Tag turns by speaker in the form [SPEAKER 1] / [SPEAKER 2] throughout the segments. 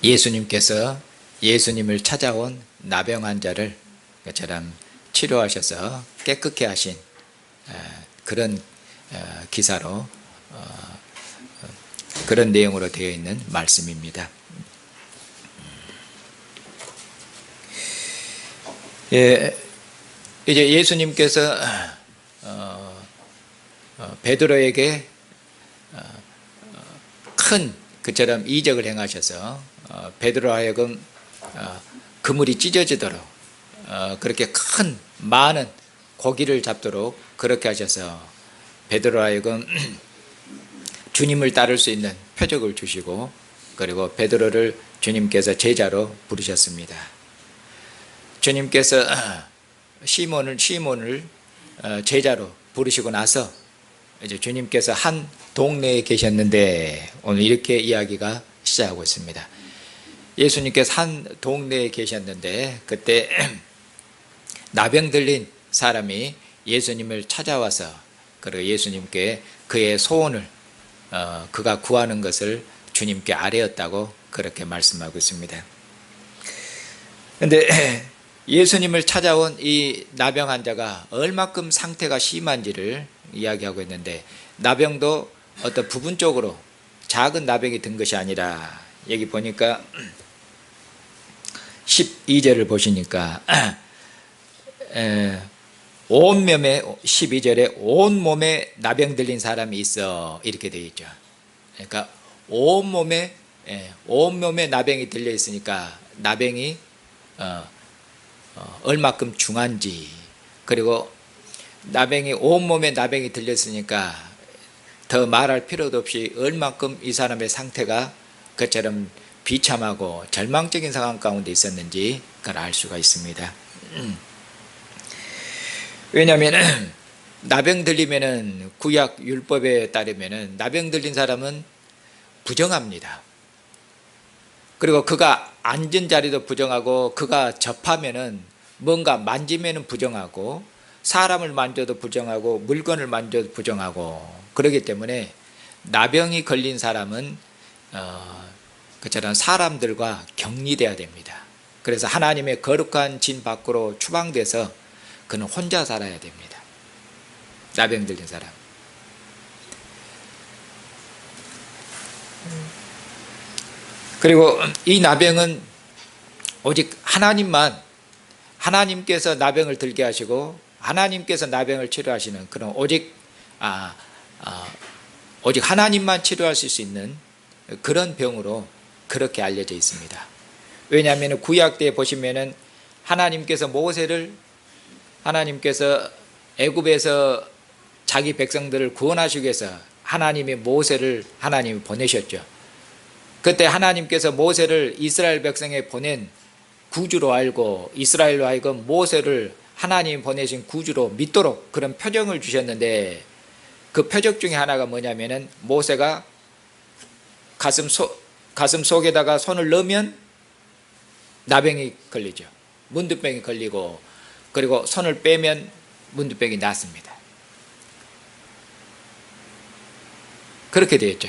[SPEAKER 1] 예수님께서 예수님을 찾아온 나병 환자를 그처럼 치료하셔서 깨끗게 하신 그런 기사로 그런 내용으로 되어 있는 말씀입니다. 예, 이제 예수님께서 베드로에게 큰 그처럼 이적을 행하셔서 베드로 하여금 그물이 찢어지도록 그렇게 큰 많은 고기를 잡도록 그렇게 하셔서 베드로 하여금 주님을 따를 수 있는 표적을 주시고 그리고 베드로를 주님께서 제자로 부르셨습니다. 주님께서 시몬을 제자로 부르시고 나서 이제 주님께서 한 동네에 계셨는데 오늘 이렇게 이야기가 시작하고 있습니다. 예수님께서 한 동네에 계셨는데 그때 나병 들린 사람이 예수님을 찾아와서 그리고 예수님께 그의 소원을 그가 구하는 것을 주님께 아뢰었다고 그렇게 말씀하고 있습니다. 그런데 예수님을 찾아온 이 나병 환자가 얼마큼 상태가 심한지를 이야기하고 있는데 나병도 어떤 부분적으로 작은 나병이 든 것이 아니라 여기 보니까 12절을 보시니까 온몸에 12절에 온몸에 나병 들린 사람이 있어 이렇게 되어 있죠. 그러니까 온몸에 나병이 들려 있으니까 나병이 얼마큼 중한지 그리고 나병이 온몸에 나병이 들렸으니까 더 말할 필요도 없이 얼마큼 이 사람의 상태가 그처럼 비참하고 절망적인 상황 가운데 있었는지 그걸 알 수가 있습니다. 왜냐하면 나병 들리면은 구약 율법에 따르면은 나병 들린 사람은 부정합니다. 그리고 그가 앉은 자리도 부정하고 그가 접하면은 뭔가 만지면은 부정하고 사람을 만져도 부정하고 물건을 만져도 부정하고 그렇기 때문에 나병이 걸린 사람은 그처럼 사람들과 격리돼야 됩니다. 그래서 하나님의 거룩한 진 밖으로 추방돼서 그는 혼자 살아야 됩니다. 나병 들린 사람. 그리고 이 나병은 오직 하나님께서 나병을 들게 하시고 하나님께서 나병을 치료하시는 그런 오직 하나님만 치료하실 수 있는 그런 병으로 그렇게 알려져 있습니다. 왜냐하면 구약 때에 보시면은 하나님께서 애굽에서 자기 백성들을 구원하시기 위해서 하나님이 보내셨죠. 그때 하나님께서 모세를 이스라엘 백성에 보낸 구주로 알고 이스라엘로 하여금 모세를 하나님이 보내신 구주로 믿도록 그런 표적을 주셨는데 그 표적 중에 하나가 뭐냐면은 모세가 가슴 속에다가 손을 넣으면 나병이 걸리죠. 문두병이 걸리고 그리고 손을 빼면 문두병이 낫습니다. 그렇게 되었죠.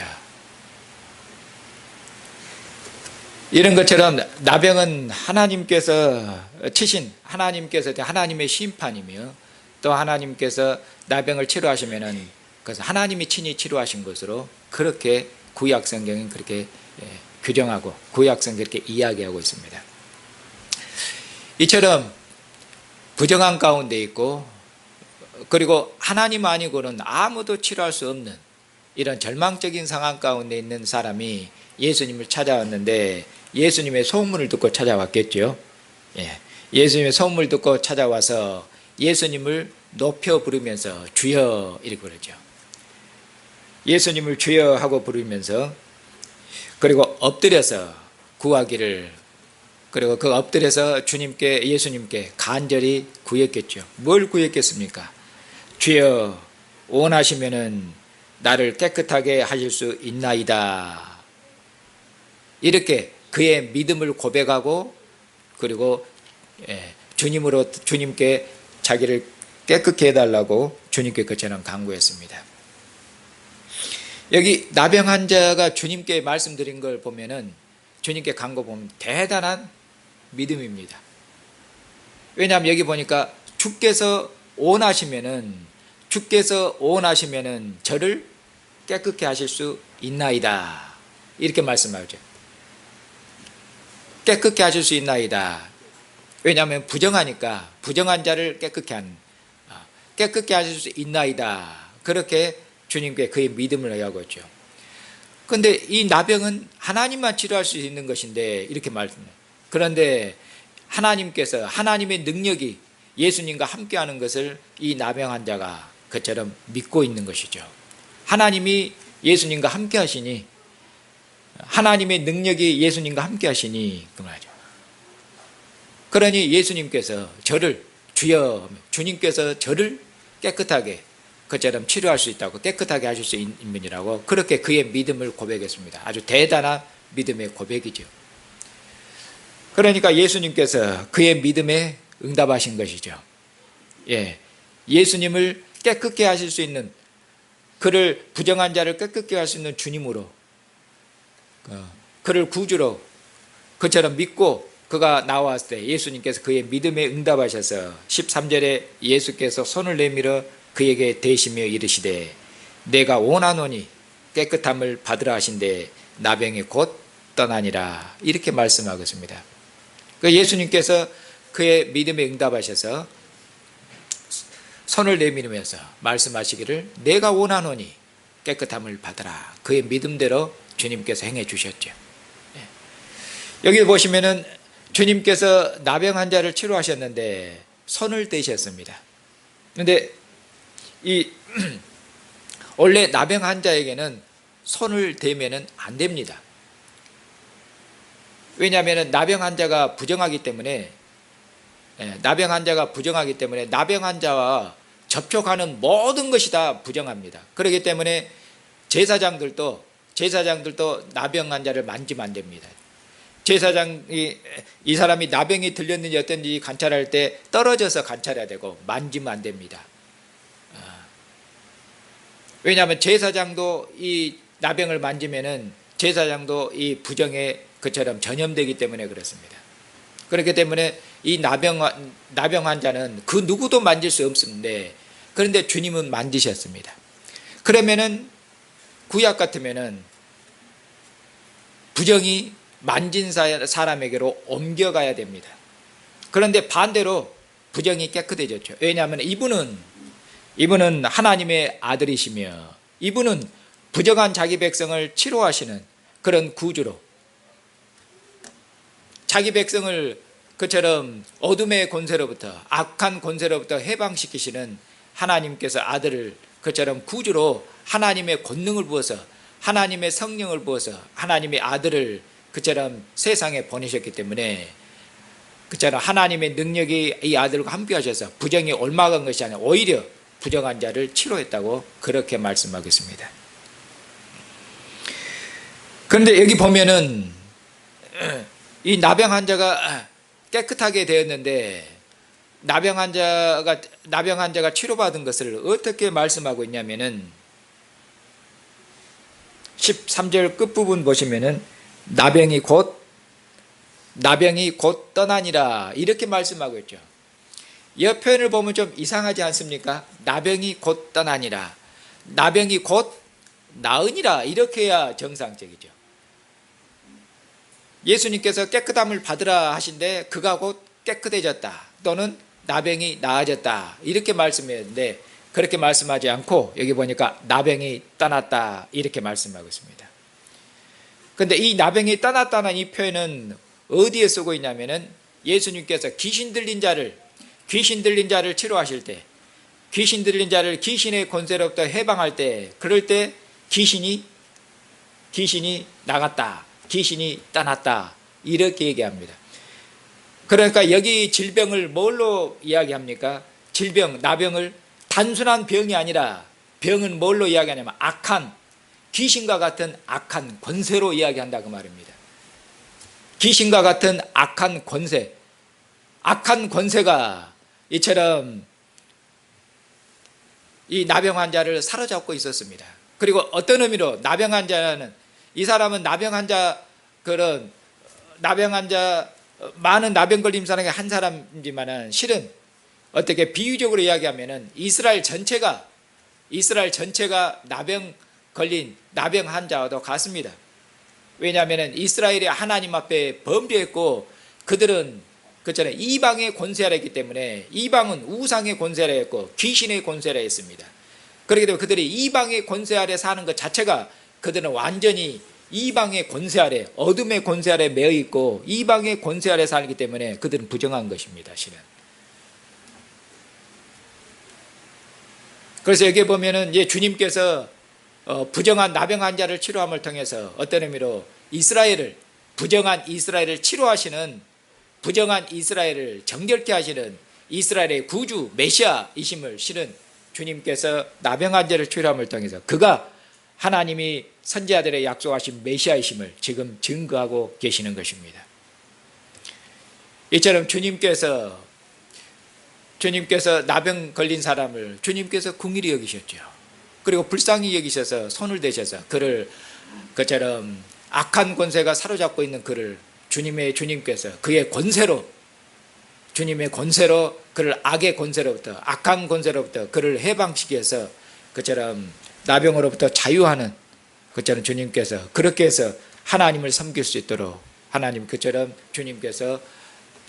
[SPEAKER 1] 이런 것처럼 나병은 하나님께서 치신 하나님의 심판이며 또 하나님께서 나병을 치료하시면은 그래서 하나님이 친히 치료하신 것으로 그렇게 구약 성경은 그렇게 규정하고 구약 성경이 그렇게 이야기하고 있습니다. 이처럼 부정한 가운데 있고 그리고 하나님 아니고는 아무도 치료할 수 없는 이런 절망적인 상황 가운데 있는 사람이 예수님을 찾아왔는데 예수님의 소문을 듣고 찾아왔겠죠. 예수님의 소문을 듣고 찾아와서 예수님을 높여 부르면서 주여 이렇게 부르죠. 예수님을 주여 하고 부르면서 그리고 엎드려서 구하기를 그리고 그 엎드려서 예수님께 간절히 구했겠죠. 뭘 구했겠습니까? 주여 원하시면은 나를 깨끗하게 하실 수 있나이다. 이렇게 그의 믿음을 고백하고 그리고 주님께 자기를 깨끗게 해달라고 주님께 그처럼 간구했습니다. 여기 나병 환자가 주님께 말씀드린 걸 보면은 주님께 간 거 보면 대단한 믿음입니다. 왜냐하면 여기 보니까 주께서 원하시면은 저를 깨끗게 하실 수 있나이다 이렇게 말씀하죠. 깨끗게 하실 수 있나이다. 왜냐하면 부정하니까 부정한 자를 깨끗게 하실 수 있나이다. 그렇게 주님께 그의 믿음을 의하고 있죠. 그런데 이 나병은 하나님만 치료할 수 있는 것인데 이렇게 말씀해요. 그런데 하나님께서 하나님의 능력이 예수님과 함께하는 것을 이 나병 환자가 그처럼 믿고 있는 것이죠. 하나님이 예수님과 함께하시니, 하나님의 능력이 예수님과 함께하시니 그 말이죠. 그러니 예수님께서 저를 주님께서 저를 깨끗하게 그처럼 치료할 수 있다고, 깨끗하게 하실 수 있는 분이라고 그렇게 그의 믿음을 고백했습니다. 아주 대단한 믿음의 고백이죠. 그러니까 예수님께서 그의 믿음에 응답하신 것이죠. 예수님을 깨끗게 하실 수 있는, 그를 부정한 자를 깨끗게 할 수 있는 주님으로, 그를 구주로 그처럼 믿고 그가 나왔을 때 예수님께서 그의 믿음에 응답하셔서 13절에 예수께서 손을 내밀어 그에게 대시며 이르시되 내가 원하노니 깨끗함을 받으라 하신대 나병이 곧 떠나니라 이렇게 말씀하고 있습니다. 예수님께서 그의 믿음에 응답하셔서 손을 내밀으면서 말씀하시기를 내가 원하노니 깨끗함을 받으라. 그의 믿음대로 주님께서 행해 주셨죠. 여기 보시면은 주님께서 나병 환자를 치료하셨는데 손을 대셨습니다. 그런데 원래 나병 환자에게는 손을 대면은 안 됩니다. 왜냐하면 나병 환자가 부정하기 때문에, 나병 환자와 접촉하는 모든 것이 다 부정합니다. 그렇기 때문에 제사장들도 나병 환자를 만지면 안 됩니다. 제사장이 이 사람이 나병이 들렸는지 어떤지 관찰할 때 떨어져서 관찰해야 되고 만지면 안 됩니다. 왜냐하면 제사장도 이 나병을 만지면은 제사장도 이 부정에 그처럼 전염되기 때문에 그렇습니다. 그렇기 때문에 이 나병 환자는 그 누구도 만질 수 없는데, 그런데 주님은 만지셨습니다. 그러면은 구약 같으면은 부정이 만진 사람에게로 옮겨가야 됩니다. 그런데 반대로 부정이 깨끗해졌죠. 왜냐하면 이분은 하나님의 아들이시며 이분은 부정한 자기 백성을 치료하시는 그런 구주로, 자기 백성을 그처럼 어둠의 권세로부터, 악한 권세로부터 해방시키시는 하나님께서 아들을 그처럼 구주로 하나님의 권능을 부어서, 하나님의 성령을 부어서 하나님의 아들을 그처럼 세상에 보내셨기 때문에, 그처럼 하나님의 능력이 이 아들과 함께 하셔서 부정이 옮아간 것이 아니라 오히려 부정한 자를 치료했다고 그렇게 말씀하겠습니다. 그런데 여기 보면은 이 나병 환자가 깨끗하게 되었는데, 나병 환자가 치료받은 것을 어떻게 말씀하고 있냐면은 13절 끝부분 보시면은 나병이 곧 떠나니라 이렇게 말씀하고 있죠. 이 표현을 보면 좀 이상하지 않습니까? 나병이 곧 떠나니라, 나병이 곧 나으니라 이렇게 해야 정상적이죠. 예수님께서 깨끗함을 받으라 하신데 그가 곧 깨끗해졌다, 또는 나병이 나아졌다 이렇게 말씀했는데, 그렇게 말씀하지 않고 여기 보니까 나병이 떠났다 이렇게 말씀하고 있습니다. 그런데 이 나병이 떠났다는 이 표현은 어디에 쓰고 있냐면은 예수님께서 귀신 들린 자를 치료하실 때, 귀신 들린 자를 귀신의 권세로부터 해방할 때, 그럴 때 귀신이 나갔다, 귀신이 떠났다 이렇게 얘기합니다. 그러니까 여기 질병을 뭘로 이야기합니까? 나병을 단순한 병이 아니라, 병은 뭘로 이야기하냐면 귀신과 같은 악한 권세로 이야기한다 그 말입니다. 귀신과 같은 악한 권세가 이처럼 이 나병 환자를 사로잡고 있었습니다. 그리고 어떤 의미로 나병 환자는, 이 사람은 나병 환자 그런 나병 환자, 많은 나병 걸린 사람이 한 사람이지만은 실은 어떻게 비유적으로 이야기하면은 이스라엘 전체가 나병 걸린 나병 환자와도 같습니다. 왜냐하면은 이스라엘이 하나님 앞에 범죄했고 그들은 그렇잖아요. 이방의 권세하라 했기 때문에 이방은 우상의 권세하라 했고 귀신의 권세하라 했습니다. 그렇기 때문에 그들이 이방의 권세 아래 사는 것 자체가 그들은 완전히 이방의 권세 아래, 어둠의 권세 아래 매여 있고 이방의 권세 아래 살기 때문에 그들은 부정한 것입니다. 실은. 그래서 여기 보면은 주님께서 부정한 나병 환자를 치료함을 통해서 어떤 의미로 부정한 이스라엘을 치료하시는, 부정한 이스라엘을 정결케 하시는 이스라엘의 구주 메시아이심을 실은 주님께서 나병 환자를 치료함을 통해서 그가 하나님이 선지자들의 약속하신 메시아이심을 지금 증거하고 계시는 것입니다. 이처럼 주님께서 나병 걸린 사람을 주님께서 긍휼히 여기셨죠. 그리고 불쌍히 여기셔서 손을 대셔서 그를 그처럼 악한 권세가 사로잡고 있는 그를 주님께서 그의 권세로, 주님의 권세로 그를 악의 권세로부터, 악한 권세로부터 그를 해방시켜서 그처럼 나병으로부터 자유하는 그처럼 주님께서 그렇게 해서 하나님을 섬길 수 있도록 하나님 그처럼 주님께서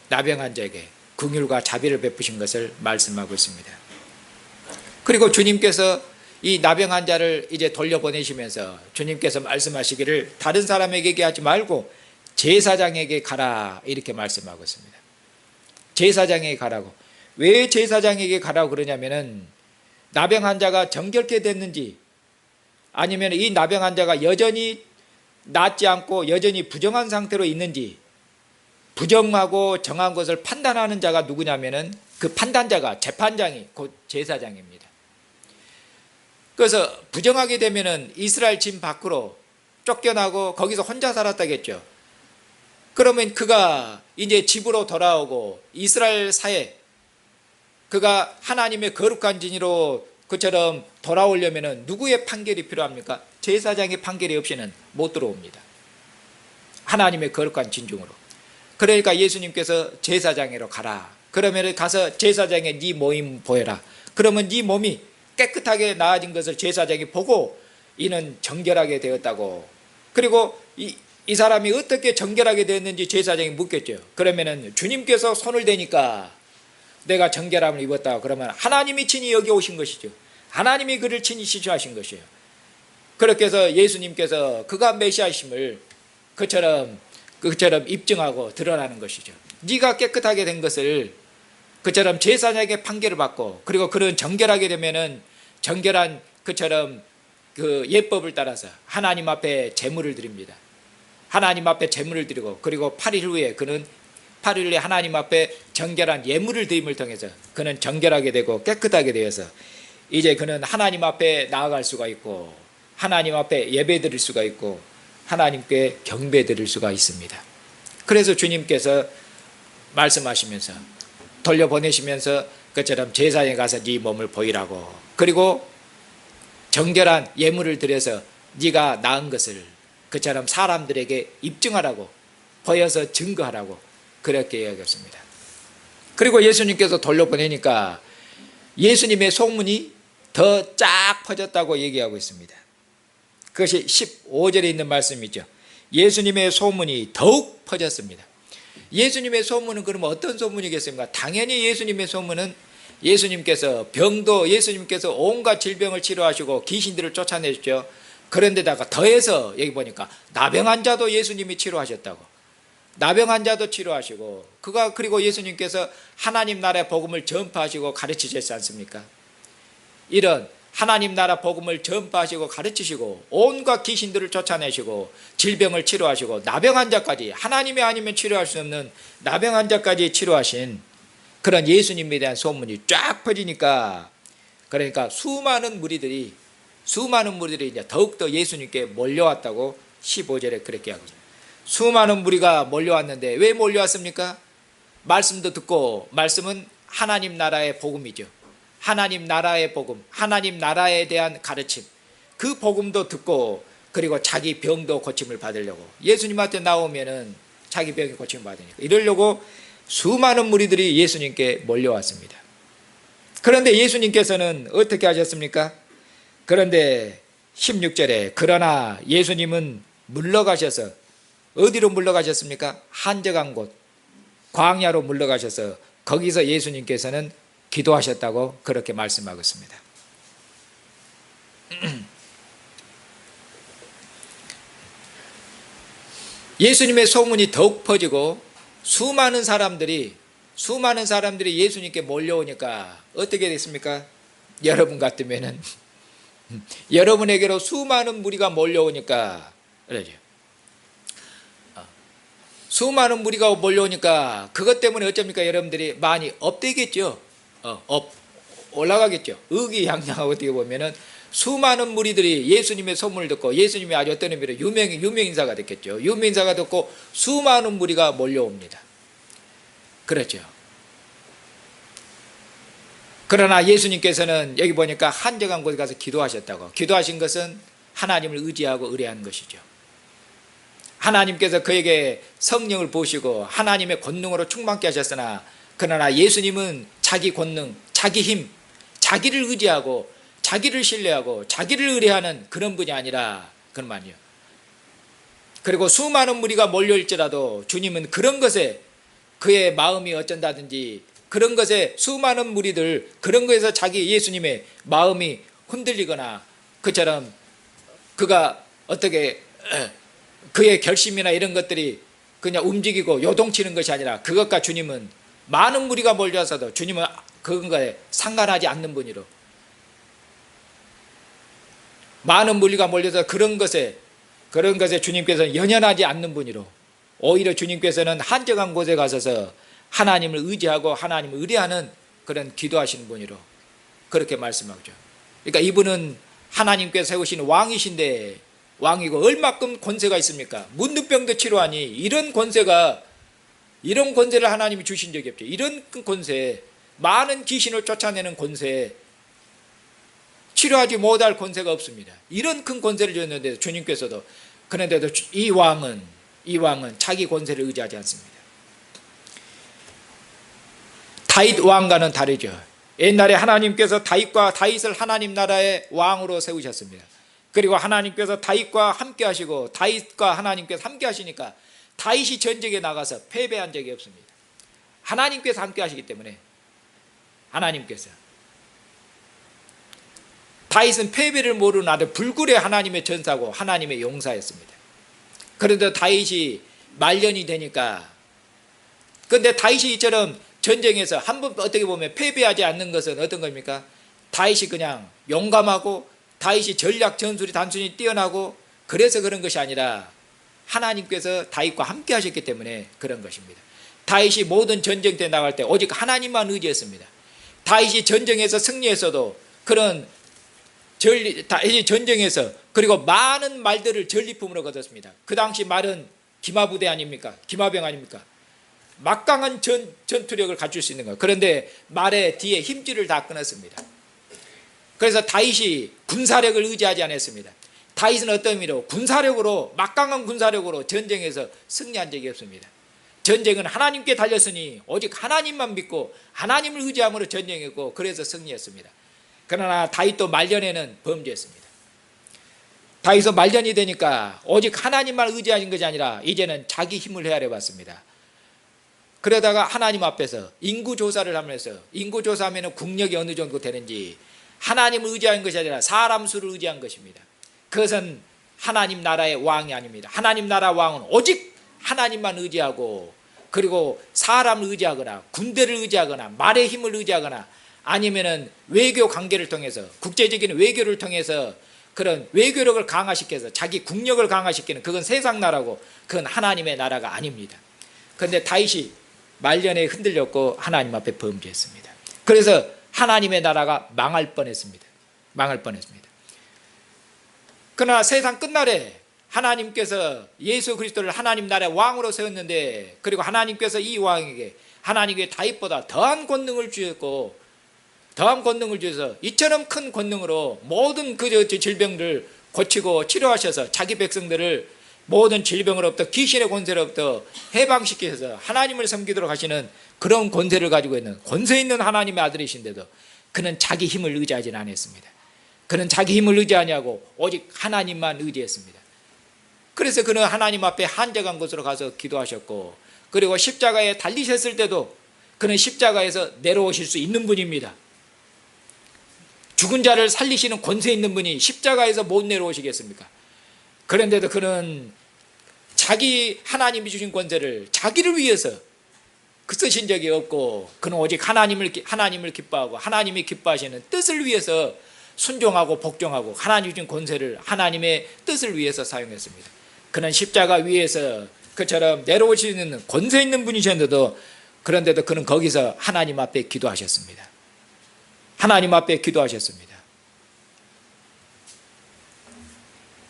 [SPEAKER 1] 나병 환자에게 긍휼과 자비를 베푸신 것을 말씀하고 있습니다. 그리고 주님께서 이 나병 환자를 이제 돌려보내시면서 주님께서 말씀하시기를 다른 사람에게 하지 말고 제사장에게 가라 이렇게 말씀하고 있습니다. 제사장에게 가라고. 왜 제사장에게 가라고 그러냐면은 나병 환자가 정결케 됐는지 아니면 이 나병 환자가 여전히 낫지 않고 여전히 부정한 상태로 있는지, 부정하고 정한 것을 판단하는 자가 누구냐면은 그 판단자가 재판장이 곧 제사장입니다. 그래서 부정하게 되면은 이스라엘 진 밖으로 쫓겨나고 거기서 혼자 살았다겠죠. 그러면 그가 이제 집으로 돌아오고 이스라엘 사회, 그가 하나님의 거룩한 진리로 그처럼 돌아오려면은 누구의 판결이 필요합니까? 제사장의 판결이 없이는 못 들어옵니다. 하나님의 거룩한 진중으로. 그러니까 예수님께서 제사장으로 가라. 그러면 가서 제사장의 네 모임 보여라. 그러면 네 몸이 깨끗하게 나아진 것을 제사장이 보고 이는 정결하게 되었다고. 그리고 이 사람이 어떻게 정결하게 되었는지 제사장이 묻겠죠. 그러면은 주님께서 손을 대니까 내가 정결함을 입었다. 그러면 하나님이 친히 여기 오신 것이죠. 하나님이 그를 친히 시주하신 것이에요. 그렇게 해서 예수님께서 그가 메시아이심을 그처럼 입증하고 드러나는 것이죠. 네가 깨끗하게 된 것을 그처럼 제사장에게 판결을 받고, 그리고 그런 정결하게 되면은 정결한 그처럼 그 예법을 따라서 하나님 앞에 제물을 드립니다. 하나님 앞에 제물을 드리고, 그리고 8일 후에 그는 8일 후에 하나님 앞에 정결한 예물을 드림을 통해서 그는 정결하게 되고 깨끗하게 되어서 이제 그는 하나님 앞에 나아갈 수가 있고 하나님 앞에 예배 드릴 수가 있고 하나님께 경배 드릴 수가 있습니다. 그래서 주님께서 말씀하시면서 돌려보내시면서 그처럼 제사장에 가서 네 몸을 보이라고, 그리고 정결한 예물을 드려서 네가 나은 것을 그처럼 사람들에게 입증하라고, 보여서 증거하라고 그렇게 이야기했습니다. 그리고 예수님께서 돌려보내니까 예수님의 소문이 더 쫙 퍼졌다고 얘기하고 있습니다. 그것이 15절에 있는 말씀이죠. 예수님의 소문이 더욱 퍼졌습니다. 예수님의 소문은 그러면 어떤 소문이겠습니까? 당연히 예수님의 소문은 예수님께서 예수님께서 온갖 질병을 치료하시고 귀신들을 쫓아내셨죠. 그런데다가 더해서 여기 보니까 나병 환자도 예수님이 치료하셨다고. 나병 환자도 치료하시고 그리고 예수님께서 하나님 나라의 복음을 전파하시고 가르치셨지 않습니까? 이런 하나님 나라 복음을 전파하시고 가르치시고 온갖 귀신들을 쫓아내시고 질병을 치료하시고 나병 환자까지, 하나님이 아니면 치료할 수 없는 나병 환자까지 치료하신 그런 예수님에 대한 소문이 쫙 퍼지니까, 그러니까 수많은 무리들이 이제 더욱더 예수님께 몰려왔다고 15절에 그렇게 하고 있습니다. 수많은 무리가 몰려왔는데 왜 몰려왔습니까? 말씀도 듣고, 말씀은 하나님 나라의 복음이죠. 하나님 나라의 복음, 하나님 나라에 대한 가르침, 그 복음도 듣고, 그리고 자기 병도 고침을 받으려고 예수님한테 나오면은 자기 병이 고침을 받으니까. 이러려고 수많은 무리들이 예수님께 몰려왔습니다. 그런데 예수님께서는 어떻게 하셨습니까? 그런데 16절에 그러나 예수님은 물러가셔서 어디로 물러가셨습니까? 한적한 곳 광야로 물러가셔서 거기서 예수님께서는 기도하셨다고 그렇게 말씀하고 있습니다. 예수님의 소문이 더욱 퍼지고 수많은 사람들이 예수님께 몰려오니까 어떻게 됐습니까? 여러분 같으면은 여러분에게로 수많은 무리가 몰려오니까 그러죠. 수많은 무리가 몰려오니까 그것 때문에 어쩝니까? 여러분들이 많이 업되겠죠. 올라가겠죠. 의기양양하고 어떻게 보면은 수많은 무리들이 예수님의 소문을 듣고 예수님이 아주 어떤 의미로 유명인사가 됐겠죠. 유명인사가 됐고 수많은 무리가 몰려옵니다. 그렇죠. 그러나 예수님께서는 여기 보니까 한적한 곳에 가서 기도하셨다고. 기도하신 것은 하나님을 의지하고 의뢰하는 것이죠. 하나님께서 그에게 성령을 부으시고 하나님의 권능으로 충만케 하셨으나 그러나 예수님은 자기 권능, 자기 힘, 자기를 의지하고 자기를 신뢰하고 자기를 의뢰하는 그런 분이 아니라 그런 말이에요. 그리고 수많은 무리가 몰려올지라도 주님은 그런 것에 그의 마음이 어쩐다든지 그런 것에 수많은 무리들 그런 것에서 자기 예수님의 마음이 흔들리거나 그처럼 그가 어떻게 그의 결심이나 이런 것들이 그냥 움직이고 요동치는 것이 아니라 그것과 주님은 많은 무리가 몰려서도 주님은 그런 거에 상관하지 않는 분이로 많은 무리가 몰려서 그런 것에 주님께서는 연연하지 않는 분이로 오히려 주님께서는 한적한 곳에 가셔서 하나님을 의지하고 하나님을 의뢰하는 그런 기도하시는 분이로 그렇게 말씀하죠. 그러니까 이분은 하나님께서 세우신 왕이신데 왕이고 얼마큼 권세가 있습니까? 문둥병도 치료하니 이런 권세를 하나님이 주신 적이 없죠. 이런 권세, 많은 귀신을 쫓아내는 권세, 치료하지 못할 권세가 없습니다. 이런 큰 권세를 줬는데 주님께서도 그런데도 이 왕은 자기 권세를 의지하지 않습니다. 다윗 왕과는 다르죠. 옛날에 하나님께서 다윗을 하나님 나라의 왕으로 세우셨습니다. 그리고 하나님께서 다윗과 함께 하시고 다윗과 하나님께서 함께 하시니까 다윗이 전쟁에 나가서 패배한 적이 없습니다. 하나님께서 함께 하시기 때문에 하나님께서 다윗은 패배를 모르는 아들 불굴의 하나님의 전사고 하나님의 용사였습니다. 그런데 다윗이 말년이 되니까 그런데 다윗이 이처럼 전쟁에서 한번 어떻게 보면 패배하지 않는 것은 어떤 겁니까? 다윗이 그냥 용감하고 다윗이 전략 전술이 단순히 뛰어나고 그래서 그런 것이 아니라 하나님께서 다윗과 함께 하셨기 때문에 그런 것입니다. 다윗이 모든 전쟁 때 나갈 때 오직 하나님만 의지했습니다. 다윗이 전쟁에서 승리했어도 그런 다윗이 전쟁에서 그리고 많은 말들을 전리품으로 거뒀습니다. 그 당시 말은 기마부대 아닙니까? 기마병 아닙니까? 막강한 전투력을 갖출 수 있는 거예요. 그런데 말의 뒤에 힘줄을 다 끊었습니다. 그래서 다윗이 군사력을 의지하지 않았습니다. 다윗은 어떤 의미로 군사력으로 막강한 군사력으로 전쟁에서 승리한 적이 없습니다. 전쟁은 하나님께 달렸으니 오직 하나님만 믿고 하나님을 의지함으로 전쟁했고 그래서 승리했습니다. 그러나 다윗도 말년에는 범죄했습니다. 다윗은 말년이 되니까 오직 하나님만 의지하는 것이 아니라 이제는 자기 힘을 헤아려 봤습니다. 그러다가 하나님 앞에서 인구조사를 하면서 인구조사하면 국력이 어느 정도 되는지 하나님을 의지한 것이 아니라 사람 수를 의지한 것입니다. 그것은 하나님 나라의 왕이 아닙니다. 하나님 나라 왕은 오직 하나님만 의지하고 그리고 사람을 의지하거나 군대를 의지하거나 말의 힘을 의지하거나 아니면은 외교 관계를 통해서 국제적인 외교를 통해서 그런 외교력을 강화시켜서 자기 국력을 강화시키는 그건 세상 나라고 그건 하나님의 나라가 아닙니다. 그런데 다윗이 말년에 흔들렸고 하나님 앞에 범죄했습니다. 그래서 하나님의 나라가 망할 뻔했습니다. 그러나 세상 끝날에 하나님께서 예수 그리스도를 하나님 나라의 왕으로 세웠는데 그리고 하나님께서 이 왕에게 하나님께 다윗보다 더한 권능을 주셨고 더한 권능을 주셔서 이처럼 큰 권능으로 모든 그 질병들을 고치고 치료하셔서 자기 백성들을 모든 질병으로부터 귀신의 권세로부터 해방시켜서 하나님을 섬기도록 하시는 그런 권세를 가지고 있는 권세 있는 하나님의 아들이신데도 그는 자기 힘을 의지하지 않았습니다. 그는 자기 힘을 의지하냐고 오직 하나님만 의지했습니다. 그래서 그는 하나님 앞에 한적한 곳으로 가서 기도하셨고, 그리고 십자가에 달리셨을 때도 그는 십자가에서 내려오실 수 있는 분입니다. 죽은 자를 살리시는 권세 있는 분이 십자가에서 못 내려오시겠습니까? 그런데도 그는 자기 하나님이 주신 권세를 자기를 위해서 그 쓰신 적이 없고, 그는 오직 하나님을 기뻐하고 하나님이 기뻐하시는 뜻을 위해서 순종하고 복종하고 하나님 주신 권세를 하나님의 뜻을 위해서 사용했습니다. 그는 십자가 위에서 그처럼 내려오시는 권세 있는 분이셨는데도, 그런데도 그는 거기서 하나님 앞에 기도하셨습니다. 하나님 앞에 기도하셨습니다.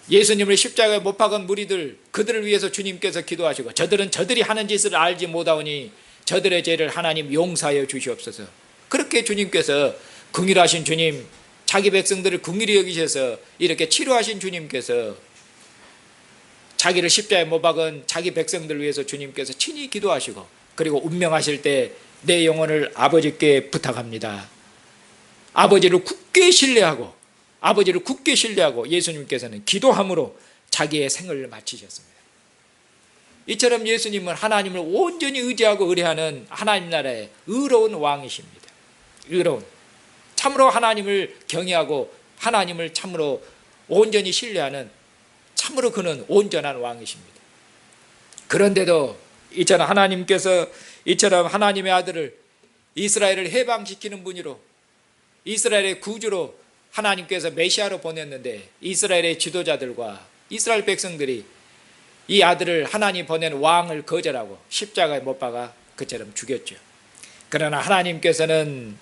[SPEAKER 1] 예수님을 십자가에 못 박은 무리들, 그들을 위해서 주님께서 기도하시고, 저들은 저들이 하는 짓을 알지 못하오니 저들의 죄를 하나님 용서하여 주시옵소서. 그렇게 주님께서, 긍휼하신 주님, 자기 백성들을 긍휼히 여기셔서 이렇게 치료하신 주님께서 자기를 십자가에 못 박은 자기 백성들을 위해서 주님께서 친히 기도하시고, 그리고 운명하실 때 내 영혼을 아버지께 부탁합니다. 아버지를 굳게 신뢰하고 예수님께서는 기도함으로 자기의 생을 마치셨습니다. 이처럼 예수님은 하나님을 온전히 의지하고 의뢰하는 하나님 나라의 의로운 왕이십니다. 의로운, 참으로 하나님을 경외하고 하나님을 참으로 온전히 신뢰하는, 참으로 그는 온전한 왕이십니다. 그런데도 이처럼 하나님의 아들을 이스라엘을 해방시키는 분으로, 이스라엘의 구주로 하나님께서 메시아로 보냈는데, 이스라엘의 지도자들과 이스라엘 백성들이 이 아들을, 하나님 보낸 왕을 거절하고 십자가에 못 박아 그처럼 죽였죠. 그러나 하나님께서는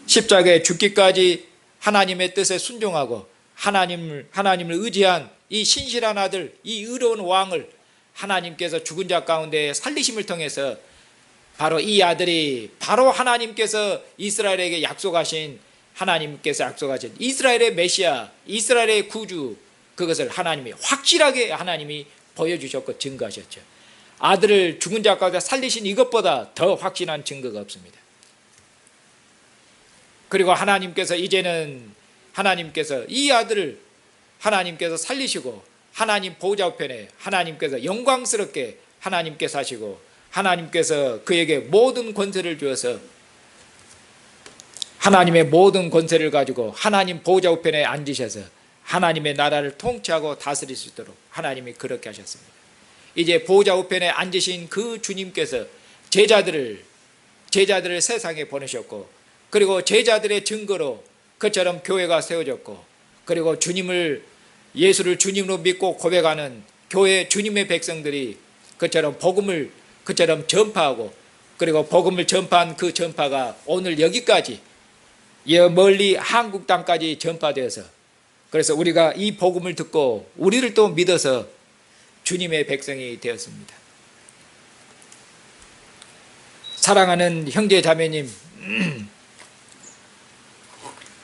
[SPEAKER 1] 십자가에 죽기까지 하나님의 뜻에 순종하고 하나님을 의지한 이 신실한 아들, 이 의로운 왕을 하나님께서 죽은 자 가운데 살리심을 통해서 바로 이 아들이 바로 하나님께서 이스라엘에게 하나님께서 약속하신 이스라엘의 메시아, 이스라엘의 구주, 그것을 하나님이 확실하게 보여주셨고 증거하셨죠. 아들을 죽은 자 가운데 살리신 이것보다 더 확실한 증거가 없습니다. 그리고 이제는 하나님께서 이 아들을 하나님께서 살리시고 하나님 보좌 우편에 하나님께서 영광스럽게 하나님께서 하시고, 하나님께서 그에게 모든 권세를 주어서 하나님의 모든 권세를 가지고 하나님 보좌 우편에 앉으셔서 하나님의 나라를 통치하고 다스릴 수 있도록 하나님이 그렇게 하셨습니다. 이제 보좌 우편에 앉으신 그 주님께서 제자들을 세상에 보내셨고, 그리고 제자들의 증거로 그처럼 교회가 세워졌고, 그리고 예수를 주님으로 믿고 고백하는 교회 주님의 백성들이 그처럼 복음을 전파하고, 그리고 복음을 전파한 그 전파가 오늘 여기까지 멀리 한국 땅까지 전파되어서, 그래서 우리가 이 복음을 듣고 우리를 또 믿어서 주님의 백성이 되었습니다. 사랑하는 형제 자매님,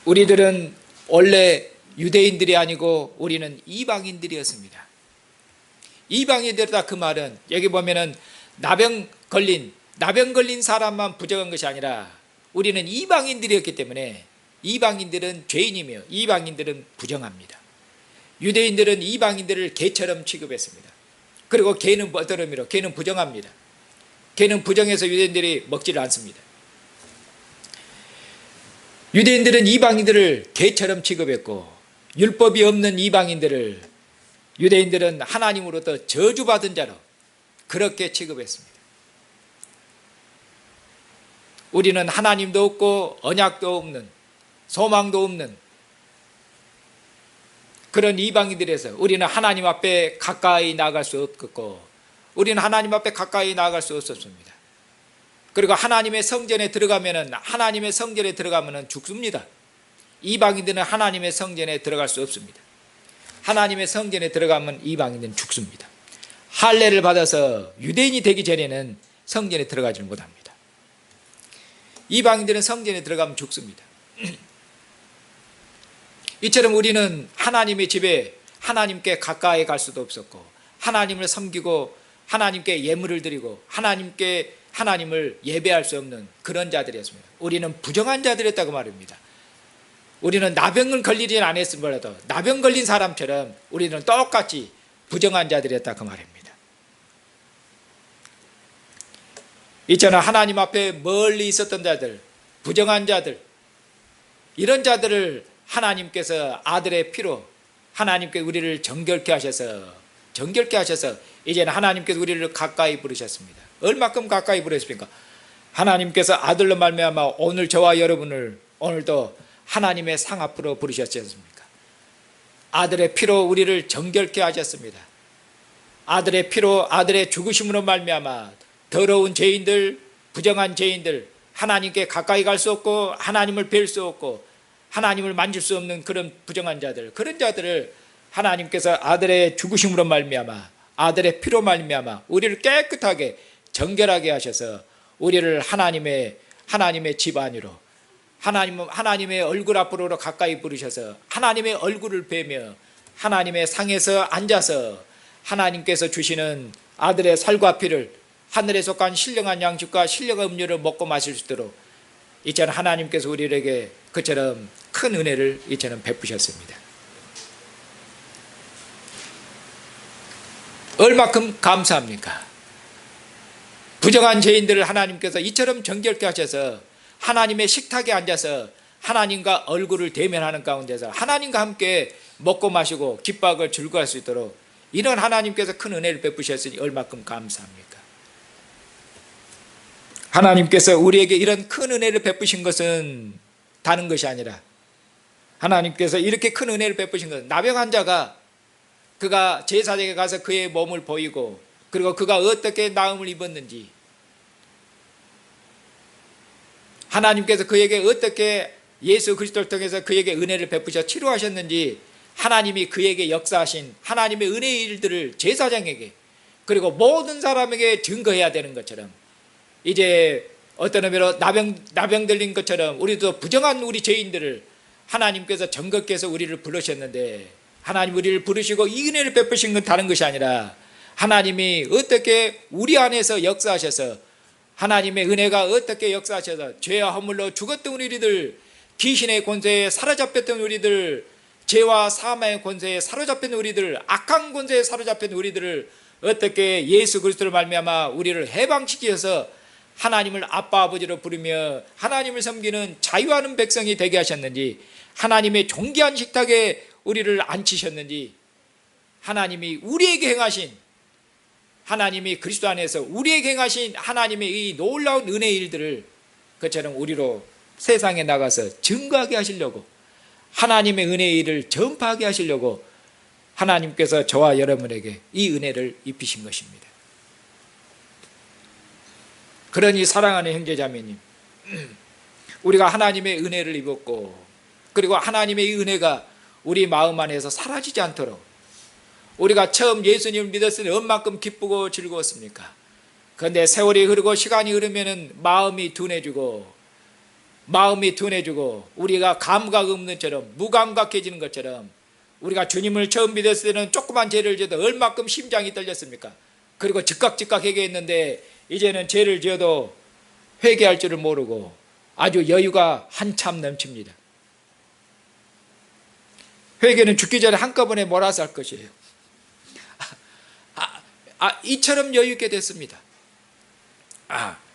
[SPEAKER 1] 우리들은 원래 유대인들이 아니고 우리는 이방인들이었습니다. 이방인들이다, 그 말은 여기 보면은 나병 걸린 사람만 부정한 것이 아니라 우리는 이방인들이었기 때문에, 이방인들은 죄인이며 이방인들은 부정합니다. 유대인들은 이방인들을 개처럼 취급했습니다. 그리고 개는 버터미로, 개는 부정합니다. 개는 부정해서 유대인들이 먹지를 않습니다. 유대인들은 이방인들을 개처럼 취급했고, 율법이 없는 이방인들을 유대인들은 하나님으로부터 저주받은 자로 그렇게 취급했습니다. 우리는 하나님도 없고 언약도 없는, 소망도 없는 그런 이방인들에서 우리는 하나님 앞에 가까이 나아갈 수 없었고, 우리는 하나님 앞에 가까이 나아갈 수 없었습니다. 그리고 하나님의 성전에 들어가면은 죽습니다. 이방인들은 하나님의 성전에 들어갈 수 없습니다. 하나님의 성전에 들어가면 이방인들은 죽습니다. 할례를 받아서 유대인이 되기 전에는 성전에 들어가지 못합니다. 이방인들은 성전에 들어가면 죽습니다. 이처럼 우리는 하나님의 집에 하나님께 가까이 갈 수도 없었고, 하나님을 섬기고 하나님께 예물을 드리고 하나님을 예배할 수 없는 그런 자들이었습니다. 우리는 부정한 자들이었다고 말입니다. 우리는 나병을 걸리진 않았음에라도 나병 걸린 사람처럼 우리는 똑같이 부정한 자들이었다고 말입니다. 이처럼 하나님 앞에 멀리 있었던 자들, 부정한 자들, 이런 자들을 하나님께서 아들의 피로 하나님께 우리를 정결케 하셔서 이제는 하나님께서 우리를 가까이 부르셨습니다. 얼마큼 가까이 부르셨습니까? 하나님께서 아들로 말미암아 오늘 저와 여러분을 오늘도 하나님의 상 앞으로 부르셨지 않습니까? 아들의 피로 우리를 정결케 하셨습니다. 아들의 피로 아들의 죽으심으로 말미암아 더러운 죄인들, 부정한 죄인들, 하나님께 가까이 갈 수 없고 하나님을 뵐 수 없고 하나님을 만질 수 없는 그런 부정한 자들, 그런 자들을 하나님께서 아들의 죽으심으로 말미암아 아들의 피로 말미암아 우리를 깨끗하게 정결하게 하셔서 우리를 하나님의 집 안으로 하나님의 얼굴 앞으로 가까이 부르셔서 하나님의 얼굴을 뵈며 하나님의 상에서 앉아서 하나님께서 주시는 아들의 살과 피를 하늘에 속한 신령한 양식과 신령한 음료를 먹고 마실 수 있도록 이처럼 하나님께서 우리에게 그처럼 큰 은혜를 이처럼 베푸셨습니다. 얼마큼 감사합니까? 부정한 죄인들을 하나님께서 이처럼 정결케 하셔서 하나님의 식탁에 앉아서 하나님과 얼굴을 대면하는 가운데서 하나님과 함께 먹고 마시고 기뻐하고 즐거워할 수 있도록 이런 하나님께서 큰 은혜를 베푸셨으니 얼마큼 감사합니까? 하나님께서 우리에게 이런 큰 은혜를 베푸신 것은 다른 것이 아니라 하나님께서 이렇게 큰 은혜를 베푸신 것은 나병 자가 그가 제사장에 가서 그의 몸을 보이고 그리고 그가 어떻게 나음을 입었는지 하나님께서 그에게 어떻게 예수 그리스도를 통해서 그에게 은혜를 베푸셔 치료하셨는지 하나님이 그에게 역사하신 하나님의 은혜의 일들을 제사장에게 그리고 모든 사람에게 증거해야 되는 것처럼 이제 어떤 의미로 나병 들린 것처럼 우리도 부정한 우리 죄인들을 하나님께서 정결케 해서 우리를 부르셨는데 하나님 우리를 부르시고 이 은혜를 베푸신 건 다른 것이 아니라 하나님이 어떻게 우리 안에서 역사하셔서 하나님의 은혜가 어떻게 역사하셔서 죄와 허물로 죽었던 우리들 귀신의 권세에 사로잡혔던 우리들 죄와 사망의 권세에 사로잡힌 우리들 악한 권세에 사로잡힌 우리들을 어떻게 예수 그리스도로 말미암아 우리를 해방시켜서 하나님을 아빠 아버지로 부르며 하나님을 섬기는 자유하는 백성이 되게 하셨는지 하나님의 존귀한 식탁에 우리를 앉히셨는지 하나님이 우리에게 행하신 하나님이 그리스도 안에서 우리에게 행하신 하나님의 이 놀라운 은혜의 일들을 그처럼 우리로 세상에 나가서 증거하게 하시려고 하나님의 은혜의 일을 전파하게 하시려고 하나님께서 저와 여러분에게 이 은혜를 입히신 것입니다. 그러니 사랑하는 형제자매님, 우리가 하나님의 은혜를 입었고 그리고 하나님의 이 은혜가 우리 마음 안에서 사라지지 않도록 우리가 처음 예수님을 믿었을 때 얼마큼 기쁘고 즐거웠습니까? 그런데 세월이 흐르고 시간이 흐르면 마음이 둔해지고 우리가 감각 없는 처럼 무감각해지는 것처럼 우리가 주님을 처음 믿었을 때는 조그만 죄를 지어도 얼마큼 심장이 떨렸습니까? 그리고 즉각 회개했는데 이제는 죄를 지어도 회개할 줄을 모르고 아주 여유가 한참 넘칩니다. 회개는 죽기 전에 한꺼번에 몰아서 할 것이에요. 이처럼 여유 있게 됐습니다.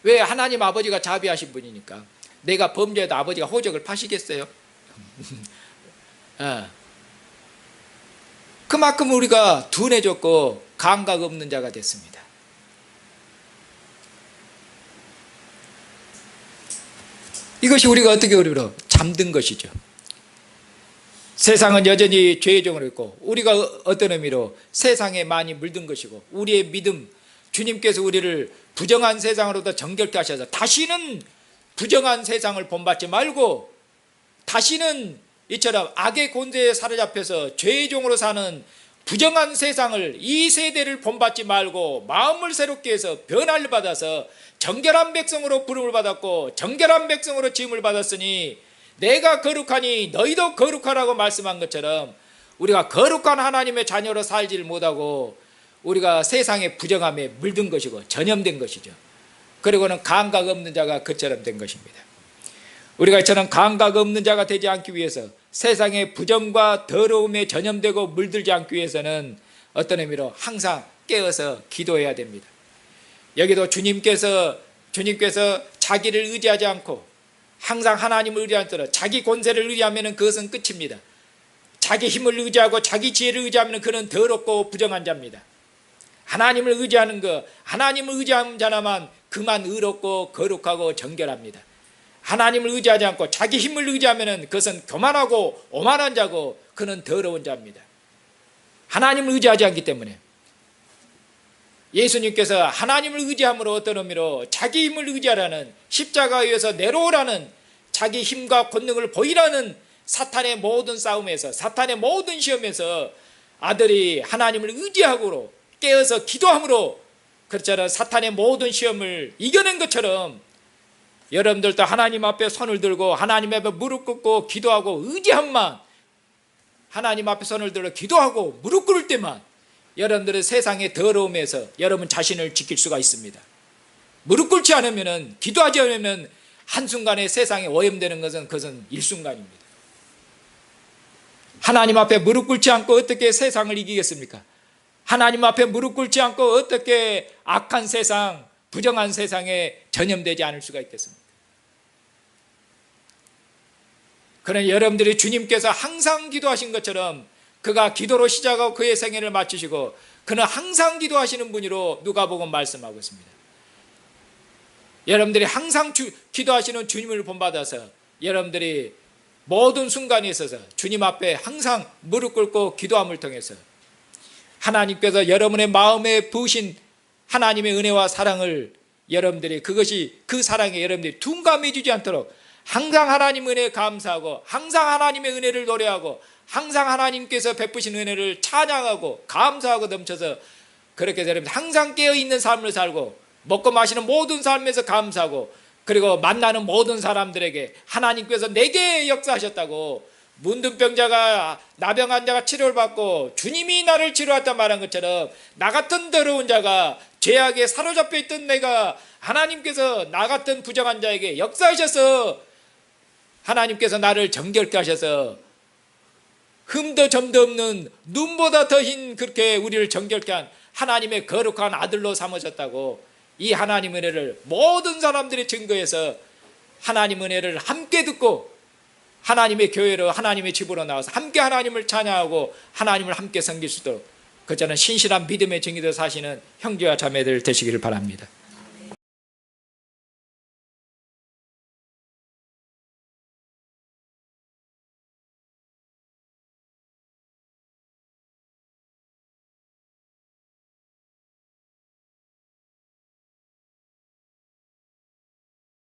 [SPEAKER 1] 왜? 하나님 아버지가 자비하신 분이니까. 내가 범죄해도 아버지가 호적을 파시겠어요? 그만큼 우리가 둔해졌고 감각 없는 자가 됐습니다. 이것이 우리가 어떻게 우리로 잠든 것이죠. 세상은 여전히 죄의 종으로 있고 우리가 어떤 의미로 세상에 많이 물든 것이고 우리의 믿음 주님께서 우리를 부정한 세상으로부터 정결케 하셔서 다시는 부정한 세상을 본받지 말고 다시는 이처럼 악의 권세에 사로잡혀서 죄의 종으로 사는 부정한 세상을 이 세대를 본받지 말고 마음을 새롭게 해서 변화를 받아서 정결한 백성으로 부름을 받았고 정결한 백성으로 지음을 받았으니 내가 거룩하니 너희도 거룩하라고 말씀한 것처럼 우리가 거룩한 하나님의 자녀로 살지를 못하고 우리가 세상의 부정함에 물든 것이고 전염된 것이죠. 그리고는 감각 없는 자가 그처럼 된 것입니다. 우리가 이처럼 감각 없는 자가 되지 않기 위해서, 세상의 부정과 더러움에 전염되고 물들지 않기 위해서는 어떤 의미로 항상 깨어서 기도해야 됩니다. 여기도 주님께서 자기를 의지하지 않고 항상 하나님을 의지하도록, 자기 권세를 의지하면 그것은 끝입니다. 자기 힘을 의지하고 자기 지혜를 의지하면 그는 더럽고 부정한 자입니다. 하나님을 의지하는 것, 하나님을 의지하는 자나만 그만 의롭고 거룩하고 정결합니다. 하나님을 의지하지 않고 자기 힘을 의지하면 그것은 교만하고 오만한 자고 그는 더러운 자입니다. 하나님을 의지하지 않기 때문에 예수님께서 하나님을 의지함으로 어떤 의미로 자기 힘을 의지하라는, 십자가에 의해서 내려오라는, 자기 힘과 권능을 보이라는 사탄의 모든 싸움에서, 사탄의 모든 시험에서 아들이 하나님을 의지하고 깨어서 기도함으로, 그렇잖아, 사탄의 모든 시험을 이겨낸 것처럼 여러분들도 하나님 앞에 손을 들고 하나님 앞에 무릎 꿇고 기도하고 의지함만, 하나님 앞에 손을 들어 기도하고 무릎 꿇을 때만 여러분들의 세상의 더러움에서 여러분 자신을 지킬 수가 있습니다. 무릎 꿇지 않으면, 기도하지 않으면 한순간에 세상에 오염되는 것은 그것은 일순간입니다. 하나님 앞에 무릎 꿇지 않고 어떻게 세상을 이기겠습니까? 하나님 앞에 무릎 꿇지 않고 어떻게 악한 세상, 부정한 세상에 전염되지 않을 수가 있겠습니까? 그러나 여러분들이 주님께서 항상 기도하신 것처럼 그가 기도로 시작하고 그의 생애를 마치시고 그는 항상 기도하시는 분으로 누가복음 말씀하고 있습니다. 여러분들이 항상 기도하시는 주님을 본받아서 여러분들이 모든 순간에 있어서 주님 앞에 항상 무릎 꿇고 기도함을 통해서 하나님께서 여러분의 마음에 부으신 하나님의 은혜와 사랑을 여러분들이, 그것이 그 사랑에 여러분들이 둔감해지지 않도록 항상 하나님 은혜에 감사하고 항상 하나님의 은혜를 노래하고 항상 하나님께서 베푸신 은혜를 찬양하고 감사하고 넘쳐서 그렇게 여러분 항상 깨어있는 삶을 살고 먹고 마시는 모든 삶에서 감사하고, 그리고 만나는 모든 사람들에게 하나님께서 내게 역사하셨다고, 문둥병자가, 나병 자가 치료를 받고 주님이 나를 치료했다 말한 것처럼 나 같은 더러운 자가, 죄악에 사로잡혀 있던 내가 하나님께서 나 같은 부정한 자에게 역사하셔서 하나님께서 나를 정결케 하셔서 흠도 점도 없는 눈보다 더 흰 그렇게 우리를 정결케 한 하나님의 거룩한 아들로 삼으셨다고, 이 하나님 은혜를 모든 사람들이 증거해서 하나님 은혜를 함께 듣고 하나님의 교회로, 하나님의 집으로 나와서 함께 하나님을 찬양하고 하나님을 함께 섬길 수 있도록, 그저는 신실한 믿음의 증인으로 사시는 형제와 자매들 되시기를 바랍니다.